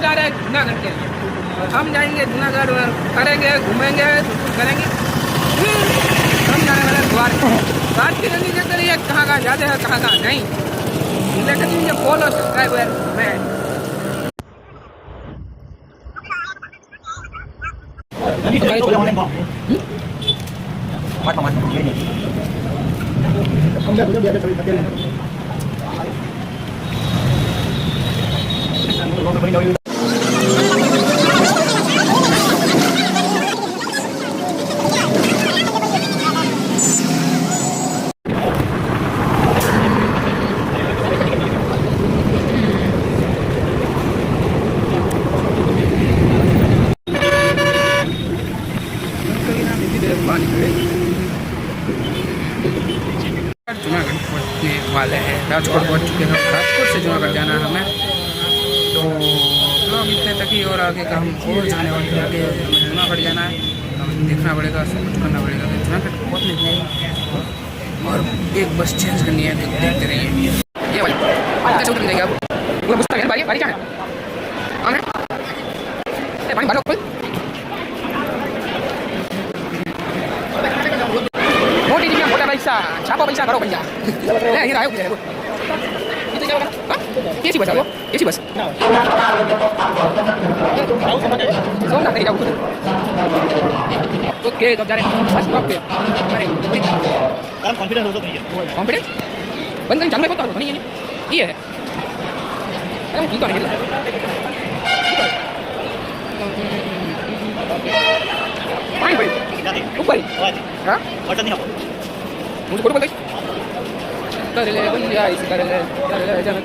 जा रहे हैं जूनागढ़ के लिए। हम जाएंगे जूनागढ़ और करेंगे, घूमेंगे, करेंगे। हम जाने वाले द्वारका। बात की नहीं करते रहिए कहाँ कहाँ जाते हैं, कहाँ कहाँ नहीं। लेकिन मुझे फॉलो सब्सक्राइबर मैं जूनागढ़ पहुँचने वाले हैं। राजकोट पहुँच चुके हैं। राजकोट से जूनागढ़ जाना है हमें, तो ब्लॉग इतने तक ही। और आगे का हम और जाने वाले हैं। आगे हमें जूनागढ़ जाना है, हमें देखना पड़ेगा, सब कुछ करना पड़ेगा। जूनागढ़ पहुँचने के लिए और एक बस चेंज करनी है, देखते रहिए। ये वाली कैसे उतर जाएंगे आप? वो बस है बारी बारी क्या है? पानी भरो फुल। मोटी जी मोटा पैसा छापो पैसा करो भैया। ये आयो ये क्या होगा? कैसी बस है वो? कैसी बस? सोना नहीं जाओ। ओके तो जा रहे हैं। ओके अरे कॉन्फिडेंस हो तो नहीं है। कॉन्फिडेंस बंद कर जाने को तो नहीं है ये है। अरे ठीक है पानी पड़ी ऊपर हां बटन नहीं मुझे फोटो बोल कर ले भैया इस कर ले जब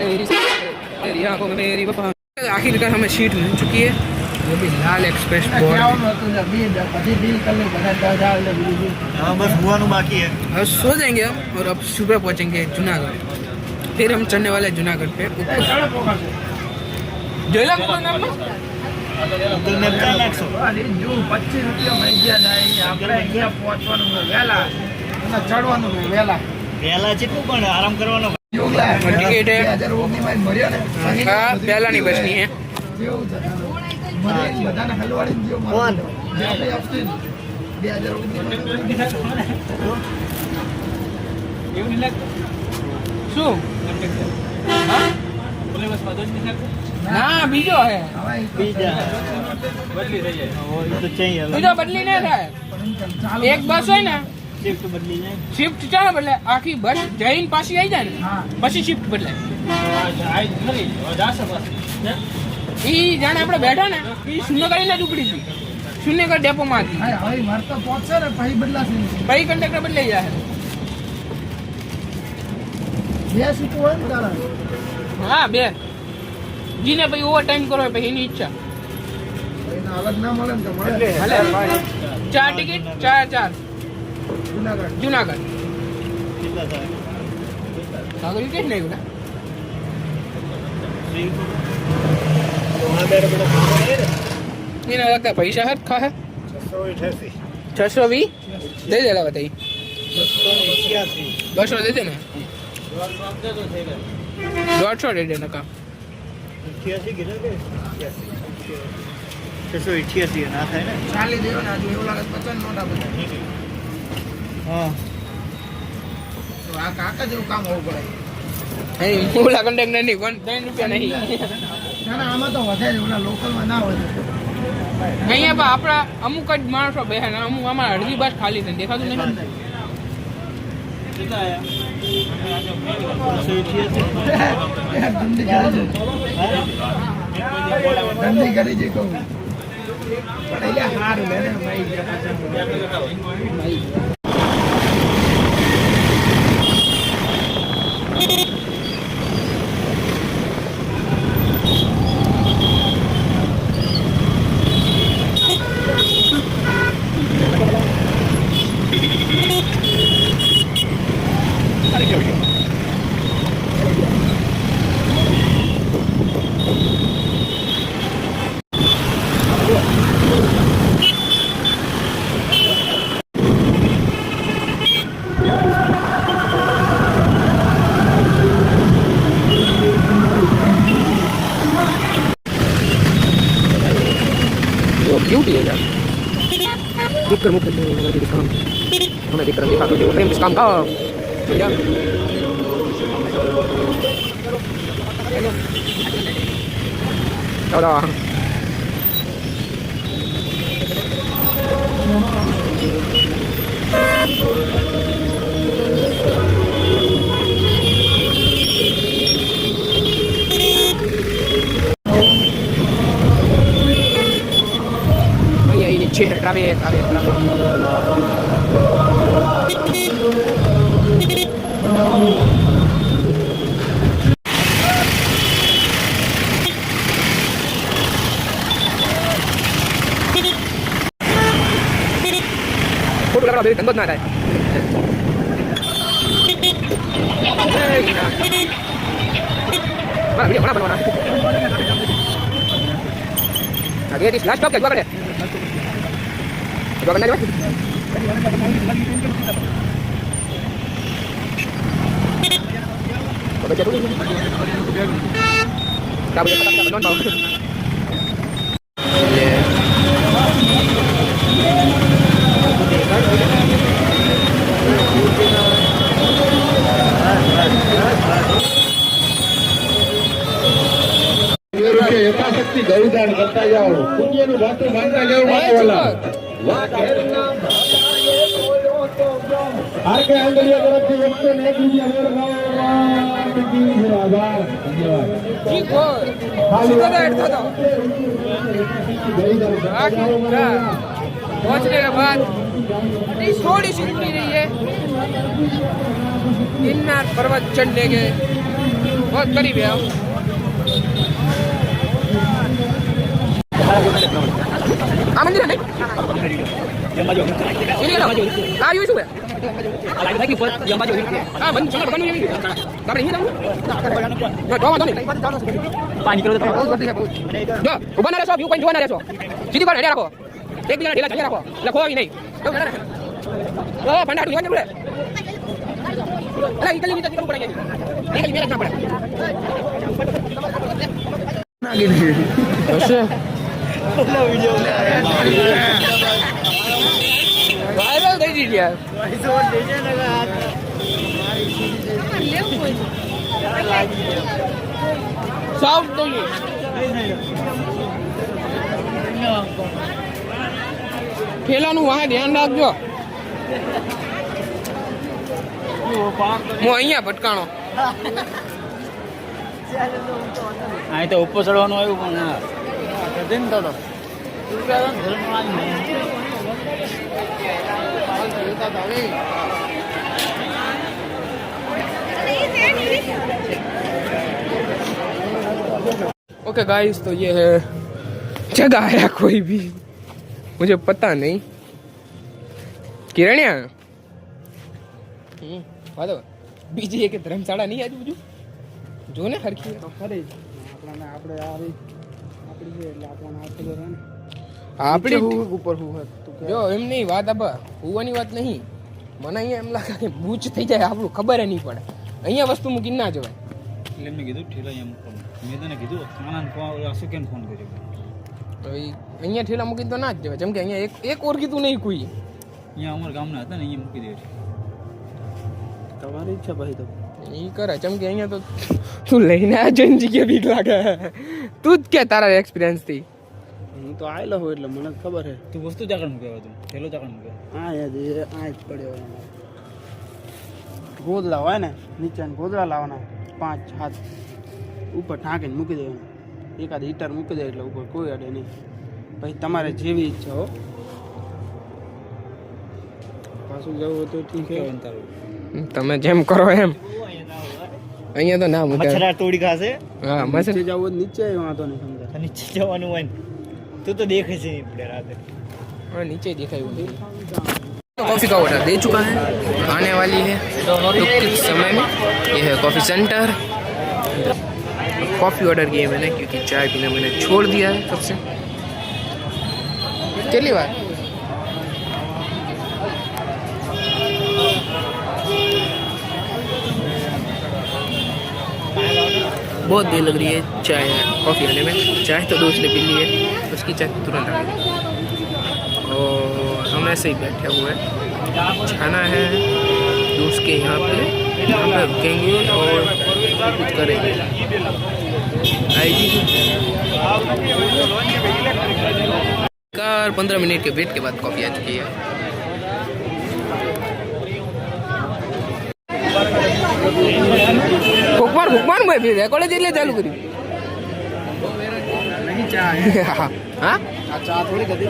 तेरी आंखों में मेरी वफा। आखिरकार हमें सीट मिल चुकी है, वो भी लाल एक्सप्रेस बोर्ड। हाँ बस हुआ बाकी है। अब सो जाएंगे हम और अब सुबह पहुंचेंगे जूनागढ़। फिर हम चलने वाले जूनागढ़ पे ऊपर। जोला को नाम जो 25 રૂપિયા મળી જાય આપણે અહીંયા પહોંચવાનું વેલા અને ચડવાનું વેલા વેલા જેટલું પણ આરામ કરવાનો ટિકિટ है हाँ पहला नहीं बचनी है। ના બીજો હે બીજા બદલી થઈ જાય તો चाहिए બીજો બદલી ન થાય। એક બસ હોય ને શિફ્ટ બદલી જાય શિફ્ટ ચાલે બદલે આખી બસ જઈને પાછી આવી જાય ને પછી શિફ્ટ બદલાય। ઈ જાણે આપણે બેઠા ને ઈ શૂન્યગઢ ને જ ઉપડી હતી શૂન્યગઢ ડેપો માંથી હવે મારતો પહોંચશે ને પછી બદલાશે પછી કંડક્ટર બદલાઈ જાય। બે સીટો હોય ને તારા? હા બે જીને ભાઈ ઓવર ટાઈમ કરો પછી એની ઈચ્છા અલગ ના મળે તો મળે। 4 ટિકિટ 4 જુનાગઢ કેટલા થાય સાગરી કે નહીં ગુડા એને लगता पैसा है खा है 620 दे देला बताई 200 दे देना 150 दे देना का 88 गिरा के 688 ના થાય ને 40 દેવો ના જો એવું લાગે 50 નોટા બધા હા તો આ કાકા જેવું કામ હોવું પડે। નહીં ઓલા કંડક્ટર નહીં 3 રૂપિયા નહીં ના ના આમાં તો વધે જ ઓલા લોકલમાં ના વધે। અહીંયા પણ આપણા અમુક જ માણસો બેહે ને અમુક અમારા અડધી બસ ખાલી છે દેખાતું નહીં। કેટલા આયા ધંધી કરી છે કહું પણ એટલે સારું લે ને ભાઈ शांति है यार। देख कर मुख काम हमें देख कर देखा तो प्रेम इस काम का भैया चलो ini नीचे ट्रैफिक फोटो लगा मेरे गंदत ना है बना बना आगे इस लास्ट स्टॉप क्या करे करना है तो बच्चा थोड़ी क्या मुझे पता नहीं कौन ये यथाशक्ति गौदान करता जाओ पुण्यનું ભાતું માનતા જાઓ માતાવાલા આગે આંગળીઓ તરફથી 101 રૂપિયા મેળવો આભાર ધન્યવાદ જી ગોર સીધા એડ થતો पहुंचने के बाद थोड़ी सी दूरी रही है गिरनार पर्वत चढ़ने के बहुत करीब है मंदिर है सीधी बात है रखो एक दिन ढीला रखो लखो ही नहीं तो फंडा टूट जाने बोले अरे इकली भी तो करना पड़ेगा इकली भी रखना पड़ेगा आगे नहीं ऐसे वीडियो वायरल दे दीजिए ऐसे और ले जाने हाथ साउंड तो ये ठेलाનું વાહ ધ્યાન રાખજો હું અહીંયા ભટકાણો અહીં તો ઉપર ચડવાનું આવ્યું પણ ના ओके गाइस तो ये है जगह है कोई भी मुझे पता नहीं किरणिया वादो बीजी एक धर्मशाला नहीं आजू बाजू जो ने हरखी तो खरे आपણા આપણે આવી આપણી છે એટલે આપણને આ ખબર હે ને આપણી ઉપર હું જો એમ નહીં વાત આબા હુવાની વાત નહીં મને અહીંયા એમ લાગે કે બૂચ થઈ જાય આપણું ખબર નહીં પડે અહીંયા વસ્તુ મૂકીને ના જવાય એટલે મેં કીધું ઠેલા અહીંયા મૂકવાનું મેં તને કીધું કાનાને ફોન અશુકેન ફોન કર્યો અહીંયા ઠેલા મૂકીને તો ના જ જવાય જેમ કે અહીંયા એક ઓળખીતું નહીં કોઈ અહીંયા અમારા ગામના હતા ને અહીંયા મૂકી દે તમારી ઈચ્છા ભાઈ તો એ કરે જેમ કે અહીંયા તો તું લઈને આ જન જગ્યા બીક લાગે તું જ કે તારા એક્સપિરિયન્સ થી હું તો આવેલો હોય એટલે મને ખબર છે તું વસ્તુ જાગણ મૂક્યો તું ઠેલો જાગણ મૂક્યો હા યાદ આ જ પડ્યો ગોદડા હોય ને નીચે ગોદડા લાવવાના 5-7 ઉપર ઢાંકીને મૂકી દેવાના એકાદ હીટર મૂકી દે એટલે ઉપર કોઈ અડે નહીં પછી તમારે જેવી ઈચ્છા હો પાછું જવું હોય તો ઠીક છે તમે જેમ કરો એમ અહીંયા તો ના મૂકે મચ્છરા તોડી ખાશે હા મચ્છર જવું નીચે વાંધો નહીં સમજા નીચે જવાનું હોય તું તો દેખે છે પડે રાતે हाँ नीचे दिखाई हुई तो कॉफ़ी का ऑर्डर दे चुका है आने वाली है तो कुछ समय में ये है कॉफ़ी सेंटर कॉफ़ी ऑर्डर किए मैंने क्योंकि चाय पीना मैंने छोड़ दिया है कब से चलिए बात बहुत देर लग रही है चाय कॉफ़ी आने में चाय तो दोस्त ने पी ली है उसकी चाय तुरंत आ गई और हम ऐसे ही बैठे हुए हैं। जाना है दोस्त के यहाँ पे रुकेंगे और कुछ करेंगे। आएगी 15 मिनट के वेट के बाद कॉफ़ी आ चुकी है। ભૂકમાન ભાઈ ભી રેકોર્ડ એટલે ચાલુ કર્યું. હા આ ચા થોડી કદી